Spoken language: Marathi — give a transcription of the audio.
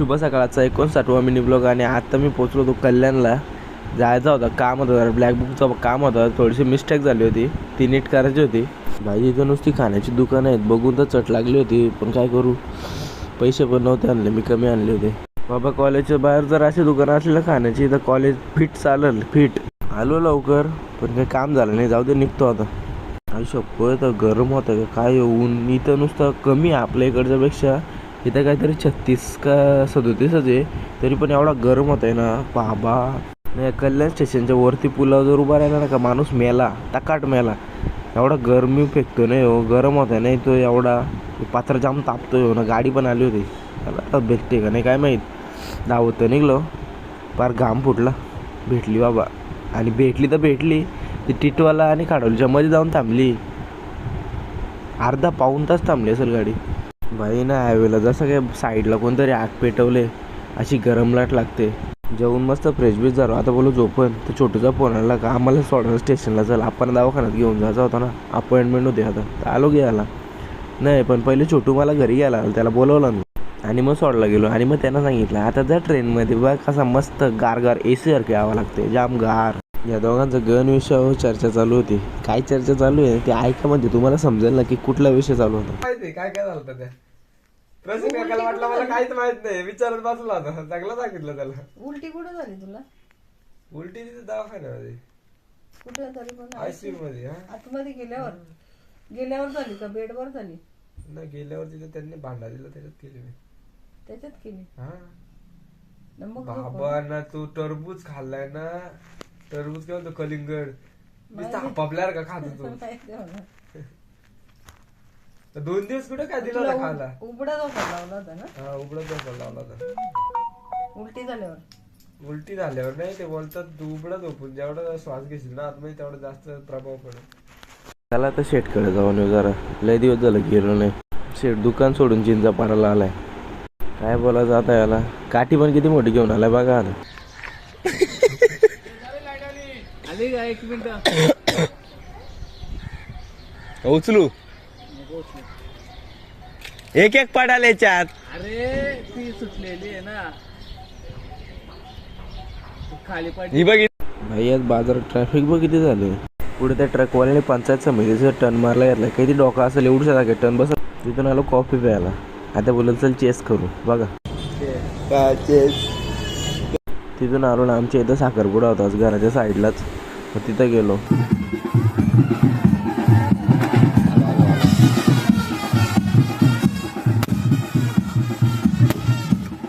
शुभ सकाळचा 59वा मिनी ब्लॉग. आणि आता मी पोचलो होतो कल्याणला. जायचा होता, काम होतं जरा, ब्लॅक बुकचं काम होतं. थोडीशी मिस्टेक झाली होती, ती नीट करायची होती. भाई इथं नुसती खाण्याची दुकानं आहेत, बघून तर चट लागली होती. पण काय करू, पैसे पण नव्हते आणले, मी कमी आणले होते. बाबा कॉलेजच्या बाहेर जर अशी दुकानं असली ना खाण्याची तर कॉलेज फिट चालेल. फिट आलो लवकर, पण काही काम झालं नाही. जाऊ दे, निघतो आता. आयुष्य तर गरम होतं का काय, ऊन इथं नुसतं कमी आहे आपल्या इकडच्यापेक्षा. इथं काहीतरी 36 का 37 आहे, तरी पण एवढा गरम होत आहे ना बाबा. नाही, कल्याण स्टेशनच्या वरती पुलावर जर उभा राहिला ना का माणूस मेला, टकाट मेला. एवढा गरमी फेकतो नाही हो, गरम होत आहे नाही तो एवढा. पात्र जाम तापतोय हो ना. गाडी पण आली होती, आता भेटते का नाही काय माहीत. धावत तर निघलो, फार घाम फुटला. भेटली बाबा, आणि भेटली तर भेटली. ती टिटवाला आणि खाडोलीच्या मध्ये जाऊन थांबली. अर्धा पाऊण तास थांबली असेल गाडी. भाई ना हायवेला जसं काय साईडला कोणतरी आग पेटवले, अशी गरम लाट लागते. जेवून मस्त फ्रेश बीच झालो. आता बोलू झोपण, तर छोटूचा फोन आला का आम्हाला सोडायला स्टेशनला. चल, आपण दवाखान्यात घेऊन जायचा होता ना, अपॉइंटमेंट होती. आता तर आलो घ्यायला. नाही पण पहिले छोटू मला घरी घ्यायला, त्याला बोलवलं मी आणि मग सोडला गेलो. आणि मग त्यांना सांगितलं आता जर ट्रेनमध्ये बघ कसा मस्त गार एसी सारखे यावं लागते, जाम गार. या दोघांचं गण विषयावर चर्चा चालू होती. काय चर्चा चालू आहे ते ऐका, म्हणजे तुम्हाला समजेल ना की कुठला विषय चालू होता. माहिती काय काय झालं त्या प्रसिद्ध काकाला वाटलं मला काहीच माहित नाही, विचारत बसला होता. चांगलं सांगितलं त्याला. उलटी कुठं झाली तुला? उलटी तिथे दवाखान्यामध्ये, कुठं तरी पण आयसीयू मध्ये. आतमध्ये गेल्यावर झाली का बेडवर झाली? ना गेल्यावर तिथे त्यांनी भांडा दिला, त्याच्यात केली मी. त्याच्यात केली? हा मग बाबा ना, तू टरबूज खाल्लाय ना, टरबूज काय होतं कलिंगड, नुसतं हापापल्यावर का खातो तू. 2 दिवस कुठे काय दिलं होतं खायला. उबडा झोपा लावला होता ना? हा, उबडा झोपा लावला होता. उलटी झाल्यावर? उलटी झाल्यावर नाही, ते बोलतात तू उबडा झोपून जेवढा श्वास घेशील ना आतमध्ये तेवढा जास्त प्रभाव पडेल. त्याला तर शेटकडे जाऊन येऊ जरा, लय दिवस झालं गेलो नाही. शेट दुकान सोडून चिंचापाडाला आलाय. काय बोलायचं आता याला, काठी पण किती मोठी घेऊन आलाय बघा आता. एक मिनिट उचलू एक पडाले याच्यात. अरे ती सुटलेली आहे ना, खाली पडली. ही बघ भाई, आज बाजारात ट्रॅफिक बघ किती झाले. पुढे त्या ट्रकवाल्याने पंचायत समितीचं टर्न मारला घेतला. काही डोका असेल एवढं का टर्न बस. तिथून आलो कॉफी प्यायला. आता बोलत चल चेस करू. बघा चेस. तिथून आलो ना, आमच्या इथं साखरपुडा होता घराच्या साईडलाच, मग तिथं गेलो.